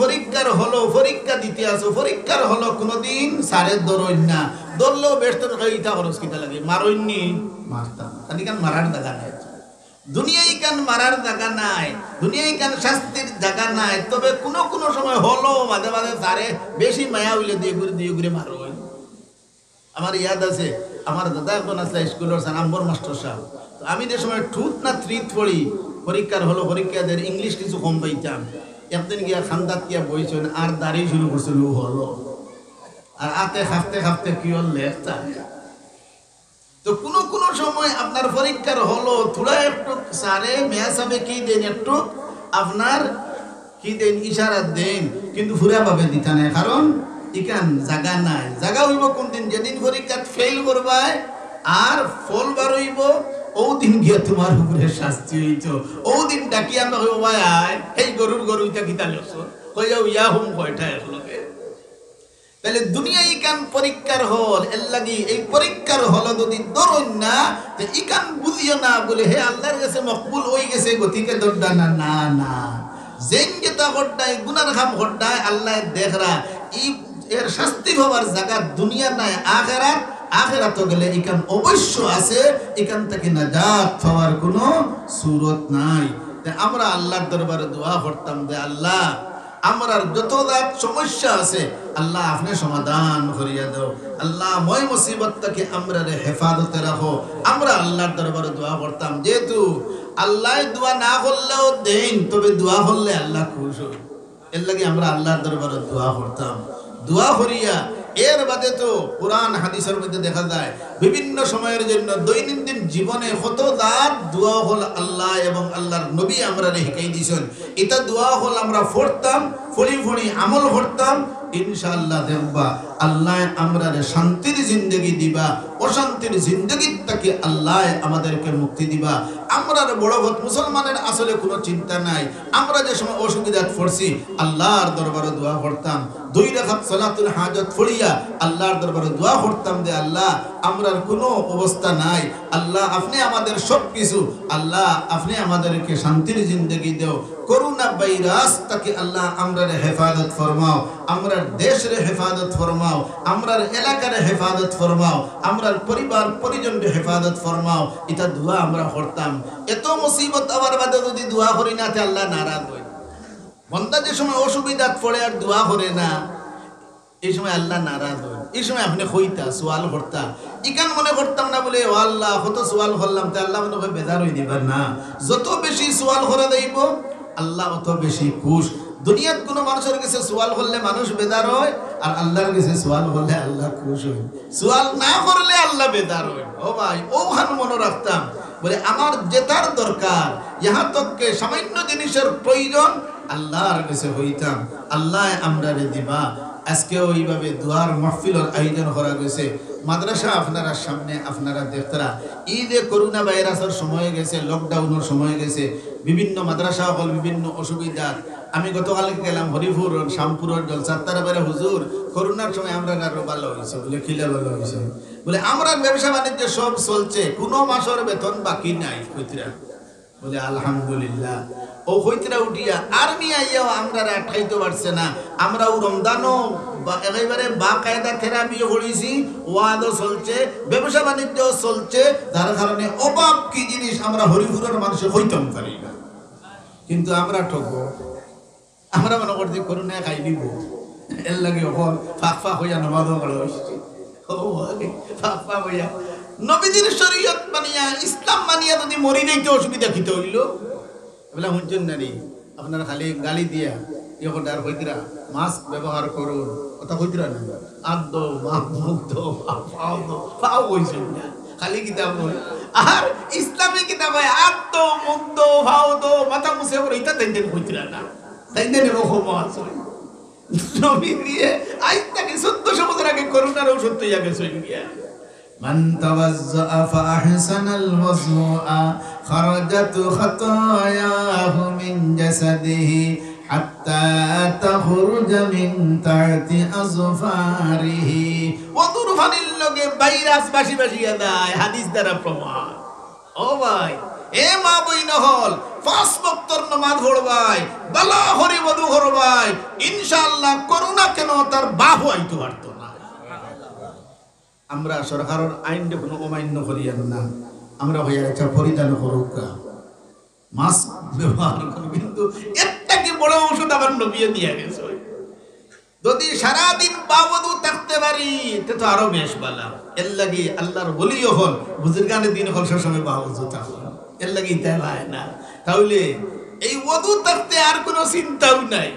পরীক্ষা দিতে আসো পরীক্ষার হলো কোনদিন সারে দরইন না দরলেও ব্যস্ত ইটা খরচ কিতা লাগে মারইনি মারতাম কারণ মারার জায়গা নাই দুনিয়াই কান মারার জায়গা নাই দুনিয়াই কান শাস্তির জায়গা নাই তবে কোনো সময় হলো মাঝে মাঝে সারে বেশি মায়া হইলে দিয়ে ঘুরে মারো আমার ইয়াদ আছে আমার দাদা এখন আছে স্কুলের নম্বর মাস্টার সাহেব আমি যে সময় টুথ না থ্রিত পড়ি পরীক্ষার হলো পরীক্ষাদের ইংলিশ কিছু কম পাইতাম একদিন গিয়া খান্দাত গিয়া বইছেন আর দাঁড়িয়ে শুরু করছিল হলো আর আতে খাফতে কি হল লেখতা তো কোনো সময় আপনার পরীক্ষার হলো থোড়া একটু সারে মেয়া সাবে কি দেন একটু আপনার কি দেন ইশারা দেন কিন্তু ফুরা ভাবে দিতা নাই কারণ ইকান জায়গা নাই জায়গা হইব কোন দিন যেদিন পরীক্ষা ফেল করবাই আর ফল বার হইব ও দিন গিয়া তোমার উপরে শাস্তি হইতো ও দিন ডাকি আমরা হইব ভাই আয় এই গরুর ইটা কিতা লস কই যাও ইয়া হুম কয়টা একলগে তাহলে দুনিয়া ইকান পরীক্ষার হল এর লাগি এই পরীক্ষার হল যদি ধরুন না তো ইকান বুঝিও না বলে হে আল্লাহর কাছে মকবুল হয়ে গেছে গতিকে দরদা না যেন যেটা হড্ডায় গুনার খাম হড্ডায় আল্লাহ দেখরা এর শাস্তি হওয়ার জায়গা দুনিয়া নাই আখিরাত গেলে ইকান অবশ্য আছে ইকান থেকে নাজাত পাওয়ার কোনো সুরত নাই আমরা আল্লাহর দরবারে দোয়া করতাম যে আল্লাহ আমার যত সমস্যা আছে আল্লাহ আপনি সমাধান করিয়া দাও আল্লাহ মই মুসিবত থেকে আমরা হেফাজতে রাখো আমরা আল্লাহর দরবারে দোয়া করতাম যেহেতু আল্লাহ দোয়া না করলেও দেন তবে দোয়া করলে আল্লাহ খুশ হয় এর লাগে আমরা আল্লাহর দরবারে দোয়া করতাম দোয়া করিয়া এর বাদে তো কোরআন হাদিসের মধ্যে দেখা যায় বিভিন্ন সময়ের জন্য দৈনন্দিন জীবনে কত দোয়া হল আল্লাহ এবং আল্লাহর নবী আমরা শিখাই দিয়েছেন এটা দোয়া হল আমরা পড়তাম ফড়ি আমল করতাম ইনশাআল্লাহ দেখবা আল্লাহ আমরারে শান্তির জিন্দগি দিবা, অশান্তির জিন্দগির থেকে আল্লাহ আমাদেরকে মুক্তি দিবা। আমরার বড় ভোট মুসলমানের আসলে কোনো চিন্তা নাই। আমরা যে সময় অসুবিধাত পড়ছি আল্লাহর দরবারে দোয়া করতাম, 2 রাকাত সালাতুল হাজত পড়িয়া আল্লাহর দরবারে দোয়া করতাম যে আল্লাহ আমরার কোনো অবস্থা নাই, আল্লাহ আপনি আমাদের সব কিছু, আল্লাহ আপনি আমাদেরকে শান্তির জিন্দগি দেও। করোনা ভাইরাস থেকে আল্লাহ আমরার হেফাজত ফরমাও, আমরার দেশের হেফাজত ফরমাও, আমরার এলাকার হেফাজত ফরমাও, আমরার পরিবার পরিজনের হেফাজত ফরমাও। এটা দোয়া আমরা করতাম। এত মুসিবত আবার বাদে যদি দোয়া করি না তে আল্লাহ নারাজ হয়। বন্দা যে সময় অসুবিধা পড়ে আর দোয়া করে না, এই সময় আল্লাহ নারাজ হয়। এই সময় আপনি কইতা সোয়াল করতা, ইকান মনে করতাম না বলে ও আল্লাহ কত সোয়াল করলাম, তে আল্লাহ মনে হয় বেজার হয়ে দিবার না। যত বেশি সোয়াল করে দেব আল্লাহ অত বেশি খুশ। দুনিয়াত কোনো মানুষের কাছে সোয়াল করলে মানুষ বেজার হয়, আর আল্লাহর কাছে সোয়াল করলে আল্লাহ খুশ হয়। সোয়াল না করলে আল্লাহ বেজার হয়। ও ভাই, ওখান মনে রাখতাম বলে আমার যেটার দরকার, ইহা তককে সামান্য জিনিসের প্রয়োজন আল্লাহর কাছে হইতাম, আল্লাহ আমরারে দিবা। আজকে ওইভাবে দোয়ার মাহফিলের আয়োজন করা গেছে। মাদ্রাসা আপনারা সামনে আপনারা দেখতারা, ঈদে করোনা ভাইরাসের সময় গেছে, লকডাউনের সময় গেছে, বিভিন্ন মাদ্রাসা হল বিভিন্ন অসুবিধা। আমি গতকাল গেলাম হরিপুর শ্যামপুরের জলসা, তারা বলে হুজুর করোনার সময় আমরা আরো ভালো হয়েছে, বলে খিলা ভালো হয়েছে, বলে আমরা ব্যবসা বাণিজ্য সব চলছে, কোনো মাসের বেতন বাকি নাই কইতরা, বলে আলহামদুলিল্লাহ। ও হইতরা উঠিয়া আর্মি আইয়াও আমরা আটকাইতে পারছে না। আমরাও রমজানও একেবারে বা কায়দা থেরাপিও করেছি, ওয়াদও চলছে, ব্যবসা বাণিজ্য চলছে, যার কারণে অভাব কি জিনিস আমরা হরিপুরের মানুষে হইতাম পারি না। কিন্তু আমরা ঠকবো, আমরা মনে করছি করুণা খাই দিব, এর লাগে হল ফাঁক ফাঁক হইয়া নমাজও করা হয়েছে, ফাঁক ফাঁক হইয়া নবীজির শরীয়ত মানিয়া ইসলাম মানিয়া যদি মরি যাইতে অসুবিধা খিতে হইল বলে শুনছেন নারী আপনারা খালি গালি দিয়া আর হইতরা মাস্ক ব্যবহার করুন, কথা হইতরা না, আদ মুখ দো পাও হয়েছে না, খালি কিতাব নয়। আর ইসলামী কিতাব হয় আদ মুখ দো ভাও দো মাথা মুছে করে, এটা তাই দেন হইতরা না, তাই দেন এরকম আছে। নবী দিয়ে আজ তাকে 1400 বছর আগে করোনার ঔষধ তৈরি গেছে গিয়া। من توضأ فأحسن الوضوء خرجت خطاياه من جسده حتى تخرج من تحت أظفاره ওযুর ফানির লগে ভাইরাস বাসি বাসিয়া দেয়, হাদিস দ্বারা প্রমাণ। ও ভাই, এ মা বইন হল 5 ওয়াক্তের নামাজ পড়বাই, বালা হরি ওযু করবাই, ইনশাআল্লাহ করোনা কেন তার বাপ হইতে পারতো না। আমরা সরকারের আইন কোনো অমান্য করিয়ান না, আমরা হইয়া একটা পরিধান করুক, মাস্ক ব্যবহার করুক, কিন্তু একটা কি বড় ঔষধ আবার নবিয়ে দিয়ে গেছে। যদি সারাদিন বাবদু থাকতে পারি তো আরো বেশ ভালো। এর লাগি আল্লাহর বলিও হল বুজুর্গানের দিন হল সবসময় বাবদু থাকো, এর লাগি তাই হয় না। তাহলে এই ওযু থাকতে আর কোনো চিন্তাও নাই,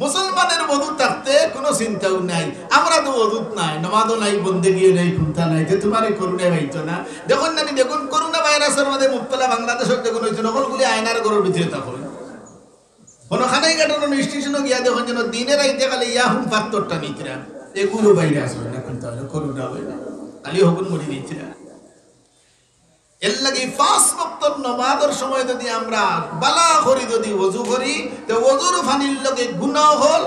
মুসলমানের ওযু থাকতে কোনো চিন্তাও নাই। আমরা তো ওযু নাই, নামাজও নাই, বন্দেগিও নাই, খুনতা নাই, তো তোমারে করুণা হইতো না। দেখুন না, দেখুন করোনা ভাইরাসের মধ্যে মুক্তলা বাংলাদেশের দেখুন হয়েছে, নকলগুলি আয়নার ঘরের ভিতরে থাকো, কোনো খানাই কাটানো স্টেশনও গিয়া দেখুন যেন দিনের আইতে খালি ইয়াহুন ফাত্তরটা নিতরা, এগুলো ভাইরাস হয় না, কিন্তু করোনা হয় না, খালি হকুন মরি দিতরা। এর লাগি 5 ওয়াক্তের নামাজের সময় যদি আমরা বালা করি, যদি ওযু করি, তো ওযুর পানির লগে গুনাহ হল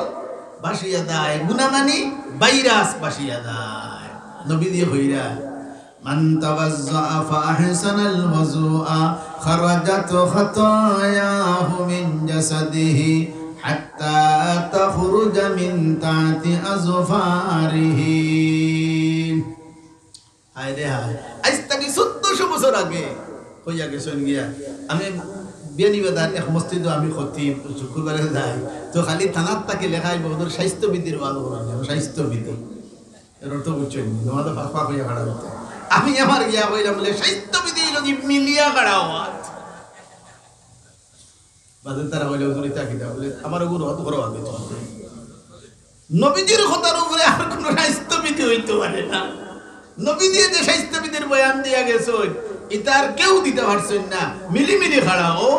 বাসিয়া দেয়, গুনাহ মানে ভাইরাস বাসিয়া দেয়। নবী দিয়ে হইরা মান তাওয়াজ্জা ফাআহসানাল ওযুআ খারাজাত খাতায়াহু মিন জাসাদিহি হাত্তা তাখরুজা মিন তাতি আযফারিহি। হায় রে হায়, আজ থেকে 1400 বছর আগে হইয়া গেছেন গিয়া। আমি বিয়ানীবাজার এক মসজিদ, আমি খতিব, শুক্রবারে যাই, তো খালি থানার তাকে লেখাই বহুদূর স্বাস্থ্যবিধির ওয়াজ করা, স্বাস্থ্যবিধি এর অর্থ বুঝছেন, তোমাদের ফাঁকা হইয়া খাড়া হইতে। আমি আমার গিয়া বললাম বলে স্বাস্থ্যবিধি যদি মিলিয়া খাড়া হওয়ার বাদে তারা বলে ওগুলি তাকি দেওয়া বলে আমার ওগুলো অত বড় আগে নবীজির কথার উপরে আর কোন স্বাস্থ্যবিধি হইতে পারে না। নবী দিয়ে যে স্বাস্থ্যবিধির বয়ান দিয়া গেছে এটা আর কেউ দিতে পারছেন না। মিলিমিলি খাড়াও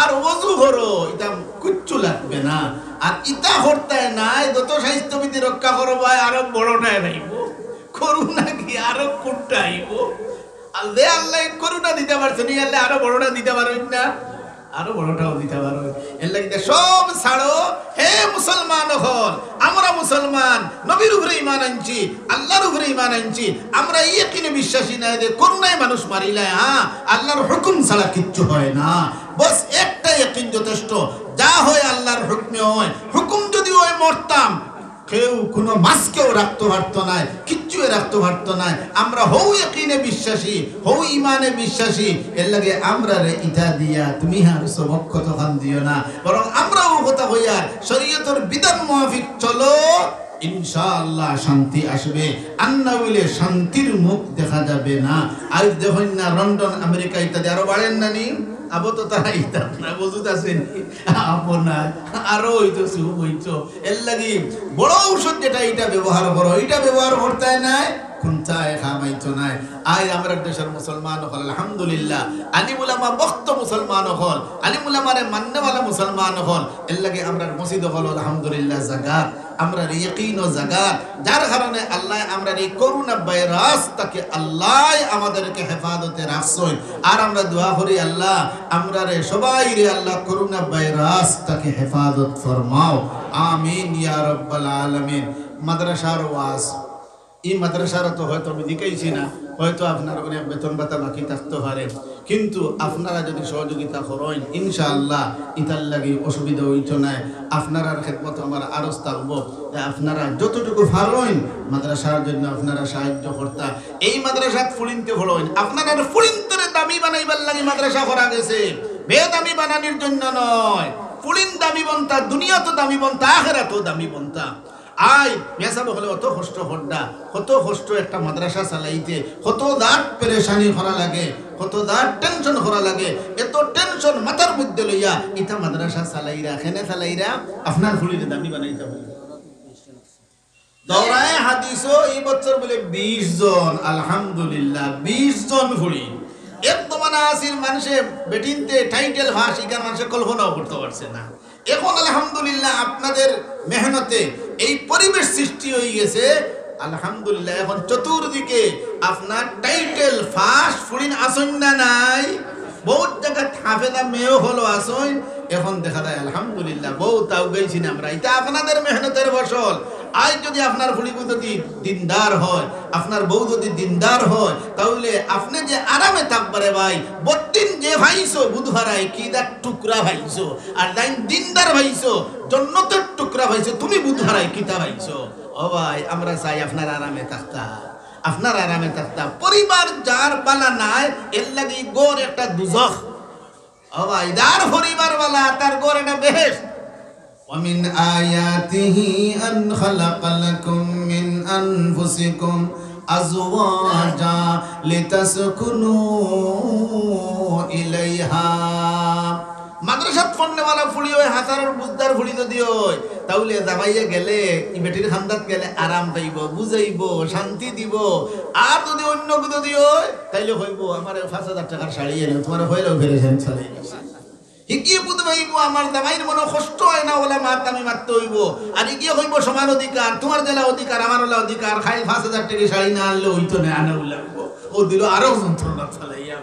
আর ওযু করো, এটা কিচ্ছু লাগবে না। আর ইতা হরতায় নাই যত স্বাস্থ্যবিধি রক্ষা করবো আরো বড়টায় নাইব করুণা কি আরো কোনটা আইব আল্লাহ আল্লাহ করুণা দিতে পারছেন আল্লাহ আরো বড়টা দিতে পারবেন না আরো বড়টাও দিতে পারবে এর লাগে সব ছাড়ো হে মুসলমান হল আমরা মুসলমান নবীর উপরে ঈমান আনছি আল্লাহর উপরে ঈমান আনছি আমরা ইয়াকিনে বিশ্বাসী না যে করুণায় মানুষ মারিলে হ্যাঁ আল্লাহর হুকুম ছাড়া কিচ্ছু হয় না বস একটা ইয়াকিন যথেষ্ট যা হয় আল্লাহর হুকমে হয় হুকুম যদি হয় মরতাম কেউ কোনো মাছকেও রাখতে পারতো না কিচ্ছু রাখতে পারতো না আমরা হৌ ইয়াকিনে বিশ্বাসী হৌ ইমানে বিশ্বাসী এর লাগে আমরা রে ইটা দিয়া তুমি আর সবক তখন দিও না বরং আমরাও কথা হইয়া শরীয়তের বিধান মুআফিক চলো ইনশাআল্লাহ শান্তি আসবে আন্না বলে শান্তির মুখ দেখা যাবে না আজ দেখুন না লন্ডন আমেরিকা ইত্যাদি আরো বাড়েন না নি আবো তো তারা ইতাম না বুঝুত আছেন আপনার আরো হইতো সুখ হইতো এর লাগি বড় ঔষধ যেটা এটা ব্যবহার করো এটা ব্যবহার করতে নাই কোনটায় খামাইতো নাই আজ আমরা দেশের মুসলমান হল আলহামদুলিল্লাহ আলিম উলামা বক্ত মুসলমান হল আলিম উলামারে মান্যওয়ালা মুসলমান হল এর লাগে আমরা মসজিদ হল আলহামদুলিল্লাহ জাগাত আমরা ইয়াকিন ও জাগাত যার কারণে আল্লাহ আমরা এই করোনা ভাইরাস তাকে আল্লাহ আমাদেরকে হেফাজতে রাখছেন আর আমরা দোয়া করি আল্লাহ আমরা রে সবাই রে আল্লাহ করোনা ভাইরাস তাকে হেফাজত ফরমাও আমিন ইয়া রাব্বাল আলামিন মাদ্রাসার ওয়াজ এই মাদ্রাসার তো হয়তো আমি দিকেইছি না হয়তো আপনার অনেক বেতন ভাতা বাকি থাকতে পারে কিন্তু আপনারা যদি সহযোগিতা করেন ইনশাআল্লাহ ইতার লাগি অসুবিধা হইতো না আপনার খেদমত আমার আরজ থাকবো আপনারা যতটুকু পারেন মাদ্রাসার জন্য আপনারা সাহায্য করতা এই মাদ্রাসা ফুলিনতে হলেন আপনারা ফুলিনতরে দামি বানাইবার লাগি মাদ্রাসা করা গেছে বেদামি বানানোর জন্য নয় ফুলিন দামি বনতা দুনিয়া তো দামি বনতা আখেরা তো দামি বনতা আয় মেসাব হলে অত কষ্ট হড্ডা কত কষ্ট একটা মাদ্রাসা চালাইতে কত দাঁত পেরেশানি করা লাগে কত দাঁত টেনশন করা লাগে এত টেনশন মাথার মধ্যে লইয়া এটা মাদ্রাসা চালাইরা খেনে চালাইরা আপনার ফুলিতে দামি বানাইতে হবে দৌড়ায় হাদিসও এই বছর বলে 20 জন আলহামদুলিল্লাহ 20 জন ফুলি একদম আসির মানুষে বেটিনতে টাইটেল ভাষ এখান মানুষের কল্পনাও করতে পারছে না এখন আলহামদুলিল্লাহ আপনাদের মেহনতে এই পরিবেশ সৃষ্টি হয়ে গেছে আলহামদুলিল্লাহ এখন চতুর্দিকে আপনার টাইটেল ফার্স্ট ফুরিন আসন না নাই বহুত জায়গা হাফেজা মেয়েও হলো আসন এখন দেখা যায় আলহামদুলিল্লাহ বউ তাও গেছি না আমরা এটা আপনাদের মেহনতের ফসল আজ যদি আপনার ফুলি যদি দিনদার হয় আপনার বউ যদি দিনদার হয় তাহলে আপনি যে আরামে থাকবারে ভাই বত্তিন যে ভাইছো বুধহারায় কি দা টুকরা ভাইছো আর দাইন দিনদার ভাইছো জন্নতের টুকরা ভাইছো তুমি বুধহারায় কিতা ভাইছো ও ভাই আমরা চাই আপনার আরামে থাকতা আপনার আরামে থাকতা পরিবার যার বালা নাই এর লাগি গোর একটা দুজখ ও ভাই যার পরিবার বালা তার গোর একটা বেহেশত ومن آياته أن خلق لكم من أنفسكم أزواجا لتسكنوا إليها মাদ্রাসাত ফন্নেওয়ালা ফুলি হয় হাজারের বুঝদার ফুলি যদি হয় তাহলে জামাইয়া গেলে ই বেটির খান্দাত গেলে আরাম পাইব বুঝাইব শান্তি দিব আর যদি অন্য যদি হয় তাইলে হইব আমার 5000 টাকার শাড়ি এনে তোমার হইলেও ফেরেছেন চলে হিকিয়ে বুঝতে হইব আমার জামাইয়ের মনে কষ্ট হয় না ওলা মাত আমি মারতে হইব আর হিকিয়ে হইব সমান অধিকার তোমার জেলা অধিকার আমার ওলা অধিকার খাই 5000 টাকা শাড়ি না আনলে হইতো না আনা লাগব ও দিল আরো যন্ত্রণা চালাইয়া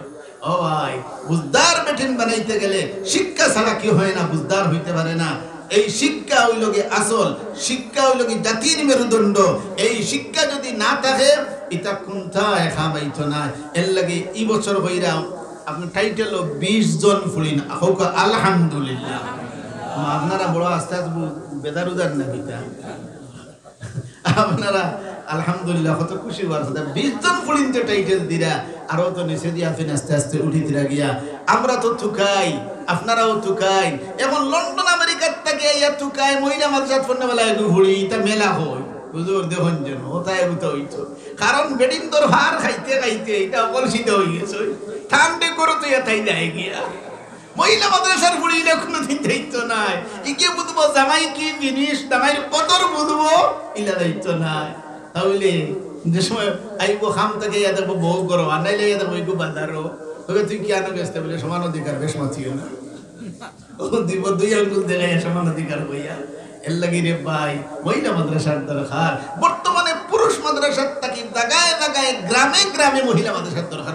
ও ভাই বুঝদার বেঠিন বানাইতে গেলে শিক্ষা ছাড়া কি হয় না বুঝদার হইতে পারে না এই শিক্ষা হইল কি আসল শিক্ষা হইল কি জাতির মেরুদণ্ড এই শিক্ষা যদি না থাকে এটা কোনটা খাবাইতো না এর লাগে এই বছর হইরা আপনি টাইটেল 20 জন ফুলিন হোক আলহামদুলিল্লাহ আপনারা বড় আস্তে আস্তে বেদারুদার না কিতা আপনারা আলহামদুলিল্লাহ কত খুশি হওয়ার কথা 20 জন ফুলিন যে টাইটেল দিরা আরো তো নিচে দিয়া ফিন আস্তে আস্তে উঠি দিরা গিয়া আমরা তো থুকাই আপনারাও থুকাই এখন লন্ডন আমেরিকার থেকে ইয়া থুকাই মহিলা মাদ্রাসাত ফন্নেওয়ালা একটু ঘুরি এটা মেলা হয় হুজুর দেখুন যেন ওটাই উঠে হইতো কারণ বেডিং তোর ভার খাইতে খাইতে এটা অকলসিত হয়ে গেছে ঠান্ডে করো তো এটাই যায় গিয়া মহিলা মাদ্রাসার ফুড়িলে কোনোদিন দায়িত্ব নাই ইকে বুঝবো জামাই কি জিনিস জামাইয়ের কদর বুঝবো ইলা দায়িত্ব নাই তাহলে যে সময় আইব খাম থেকে ইয়া দেখবো বউ করো আর নাইলে ইয়া দেখবো ইকু বাজারও তবে তুই কি আনো গেছতে বলে সমান অধিকার বেশ মাতিও না ও দিব 2 আঙ্গুল দেখাই সমান অধিকার হইয়া এর লাগি রে ভাই মহিলা মাদ্রাসার দরকার। বর্তমানে পুরুষ মাদ্রাসার তাকি জায়গায় জায়গায় গ্রামে গ্রামে মহিলা মাদ্রাসার দরকার।